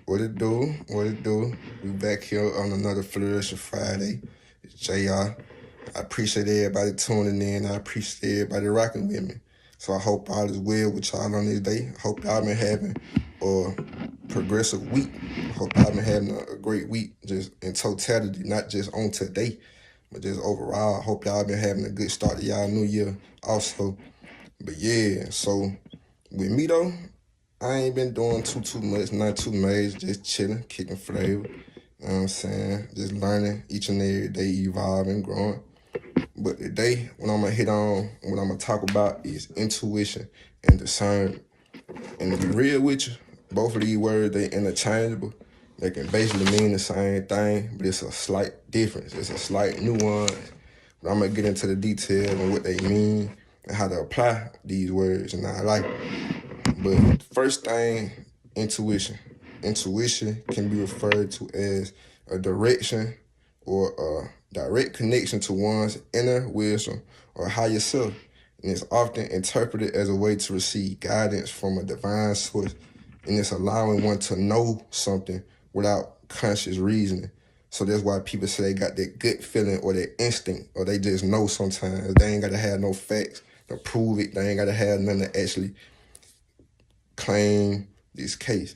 What it do? What it do? We back here on another Flourishing Friday. It's JR. I appreciate everybody tuning in. I appreciate everybody rocking with me. So I hope all is well with y'all on this day. Hope y'all been having a progressive week. Hope y'all been having a great week, just in totality, not just on today, but just overall. Hope y'all been having a good start to y'all new year also. But yeah, so with me though, I ain't been doing too much, not too major, just chilling, kicking flavor. You know what I'm saying? Just learning each and every day, evolving, growing. But today, what I'm gonna hit on, what I'm gonna talk about is intuition and discernment. And to be real with you, both of these words, they interchangeable. They can basically mean the same thing, but it's a slight difference. It's a slight nuance. But I'm gonna get into the details and what they mean and how to apply these words and how I like it. But first thing, intuition. Intuition can be referred to as a direction or a direct connection to one's inner wisdom or higher self. And it's often interpreted as a way to receive guidance from a divine source. And it's allowing one to know something without conscious reasoning. So that's why people say they got that gut feeling or that instinct, or they just know sometimes. They ain't got to have no facts to prove it. They ain't got to have nothing to actually claim this case.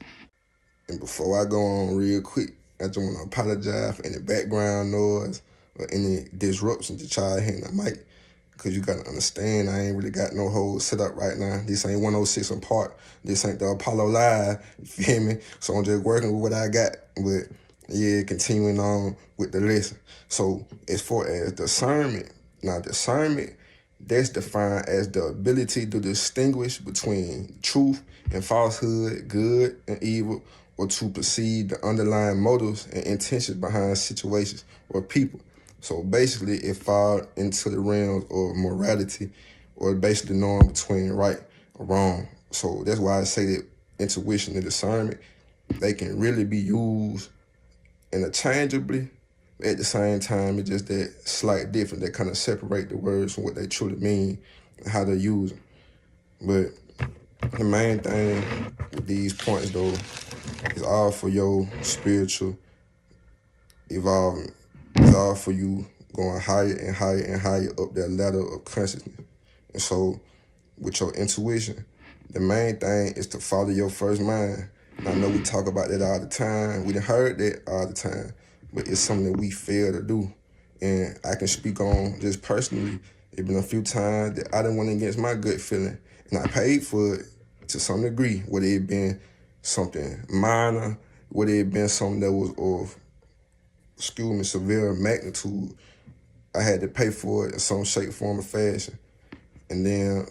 And before I go on real quick, I just want to apologize for any background noise or any disruption that y'all hear in the mic, because you got to understand, I ain't really got no whole setup right now. This ain't 106 in Park. This ain't the Apollo Live, you feel me? So I'm just working with what I got. But yeah, continuing on with the lesson. So as far as discernment, now discernment, that's defined as the ability to distinguish between truth and falsehood, good and evil, or to perceive the underlying motives and intentions behind situations or people. So basically, it falls into the realms of morality, or basically knowing between right or wrong. So that's why I say that intuition and discernment, they can really be used interchangeably. At the same time, it's just that slight difference that kind of separate the words from what they truly mean and how they use them. But the main thing with these points, though, is all for your spiritual evolvement. It's all for you going higher and higher and higher up that ladder of consciousness. And so with your intuition, the main thing is to follow your first mind. And I know we talk about that all the time. We done heard that all the time. But it's something that we fail to do. And I can speak on just personally. It's been a few times that I done went against my gut feeling, and I paid for it to some degree, whether it been something minor, whether it been something that was of, severe magnitude. I had to pay for it in some shape, form, or fashion. And then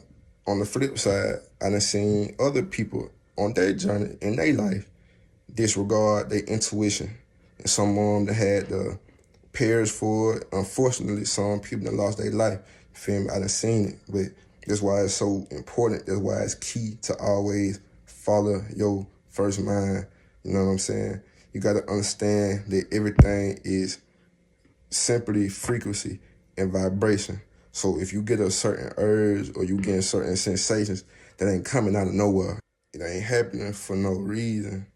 on the flip side, I done seen other people on their journey in their life disregard their intuition. And some of them that had the perish for it. Unfortunately, some people that lost their life. Feel me? I done seen it. But that's why it's so important. That's why it's key to always follow your first mind. You know what I'm saying? You got to understand that everything is simply frequency and vibration. So if you get a certain urge or you getting certain sensations, that ain't coming out of nowhere. It ain't happening for no reason.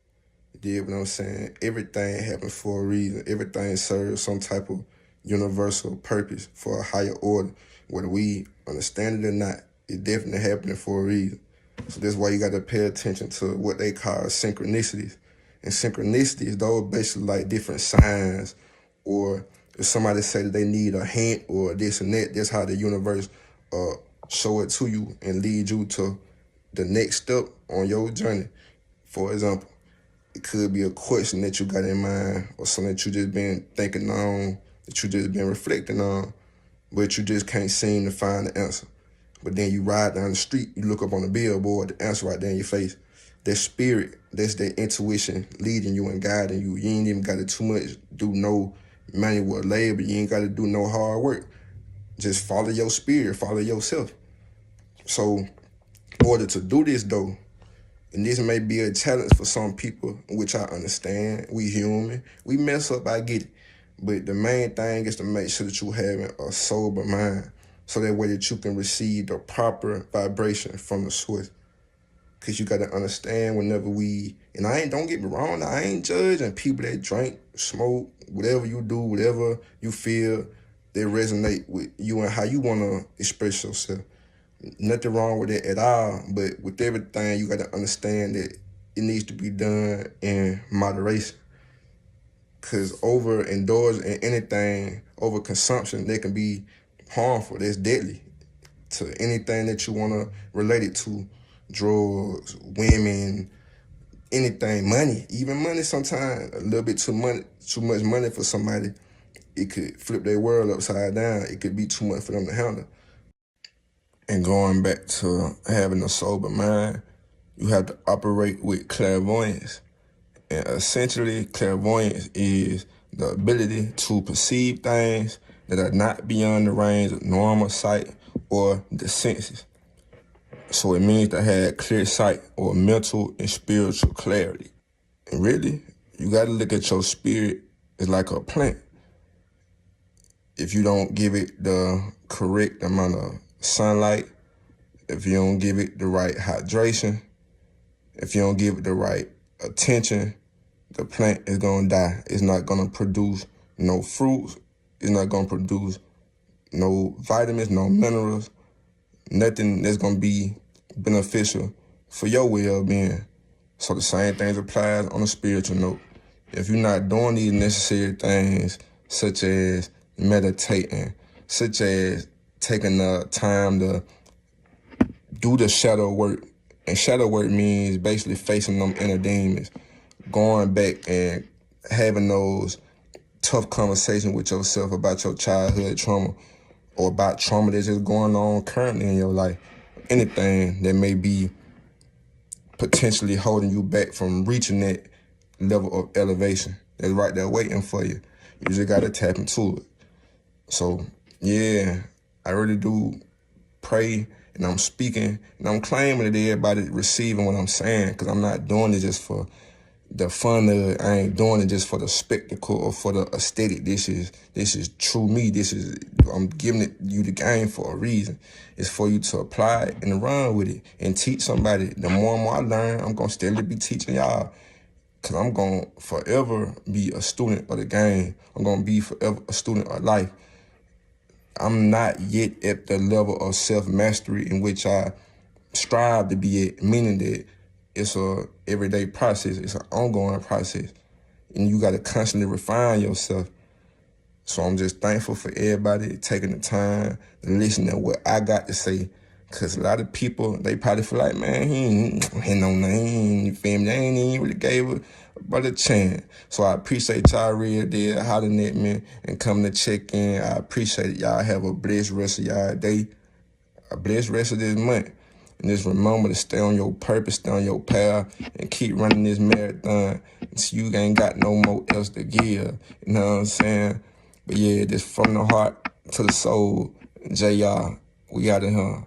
You get what I'm saying? Everything happens for a reason. Everything serves some type of universal purpose for a higher order. Whether we understand it or not, it's definitely happening for a reason. So that's why you got to pay attention to what they call synchronicities. And synchronicities, those are basically like different signs, or if somebody say that they need a hint or this and that, that's how the universe show it to you and lead you to the next step on your journey. For example, it could be a question that you got in mind, or something that you just been thinking on, that you just been reflecting on, but you just can't seem to find the answer. But then you ride down the street, you look up on the billboard, the answer right there in your face. That spirit, that's that intuition leading you and guiding you. You ain't even got to too much do no manual labor. You ain't got to do no hard work. Just follow your spirit, follow yourself. So in order to do this, though, and this may be a challenge for some people, which I understand. We human. We mess up, I get it. But the main thing is to make sure that you're having a sober mind, so that way that you can receive the proper vibration from the source. Because you got to understand whenever don't get me wrong, I ain't judging people that drink, smoke, whatever you do, whatever you feel, they resonate with you and how you want to express yourself. Nothing wrong with it at all, but with everything, you got to understand that it needs to be done in moderation. Because overindulging in anything, over consumption, that can be harmful. That's deadly to anything that you want to relate it to. Drugs, women, anything, money. Even money sometimes, a little bit too much money for somebody, it could flip their world upside down. It could be too much for them to handle. And going back to having a sober mind, you have to operate with clairvoyance. And essentially, clairvoyance is the ability to perceive things that are not beyond the range of normal sight or the senses. So it means to have clear sight or mental and spiritual clarity. And really, you got to look at your spirit as like a plant. If you don't give it the correct amount of sunlight, if you don't give it the right hydration, if you don't give it the right attention, the plant is going to die. It's not going to produce no fruits. It's not going to produce no vitamins, no minerals, nothing that's going to be beneficial for your well-being. So the same things applies on a spiritual note. If you're not doing these necessary things, such as meditating, such as taking the time to do the shadow work, and shadow work means basically facing them inner demons, going back and having those tough conversations with yourself about your childhood trauma or about trauma that's just going on currently in your life. Anything that may be potentially holding you back from reaching that level of elevation that's right there waiting for you. You just got to tap into it. So, yeah, I really do pray, and I'm speaking, and I'm claiming that everybody receiving what I'm saying, because I'm not doing it just for the fun of it. I ain't doing it just for the spectacle or for the aesthetic. This is true me. I'm giving you the game for a reason. It's for you to apply it and run with it and teach somebody. The more and more I learn, I'm going to steadily be teaching y'all, because I'm going to forever be a student of the game. I'm going to be forever a student of life. I'm not yet at the level of self-mastery in which I strive to be at, meaning that it's a everyday process. It's an ongoing process. And you got to constantly refine yourself. So I'm just thankful for everybody taking the time to listen to what I got to say. Because a lot of people, they probably feel like, man, he ain't no name, you feel me? They ain't even really gave a but a chance. So I appreciate y'all real there, hollering at me and coming to check in. I appreciate it. Y'all have a blessed rest of y'all day, a blessed rest of this month. And just remember to stay on your purpose, stay on your path, and keep running this marathon until you ain't got no more else to give. You know what I'm saying? But yeah, just from the heart to the soul, JR, we out of here.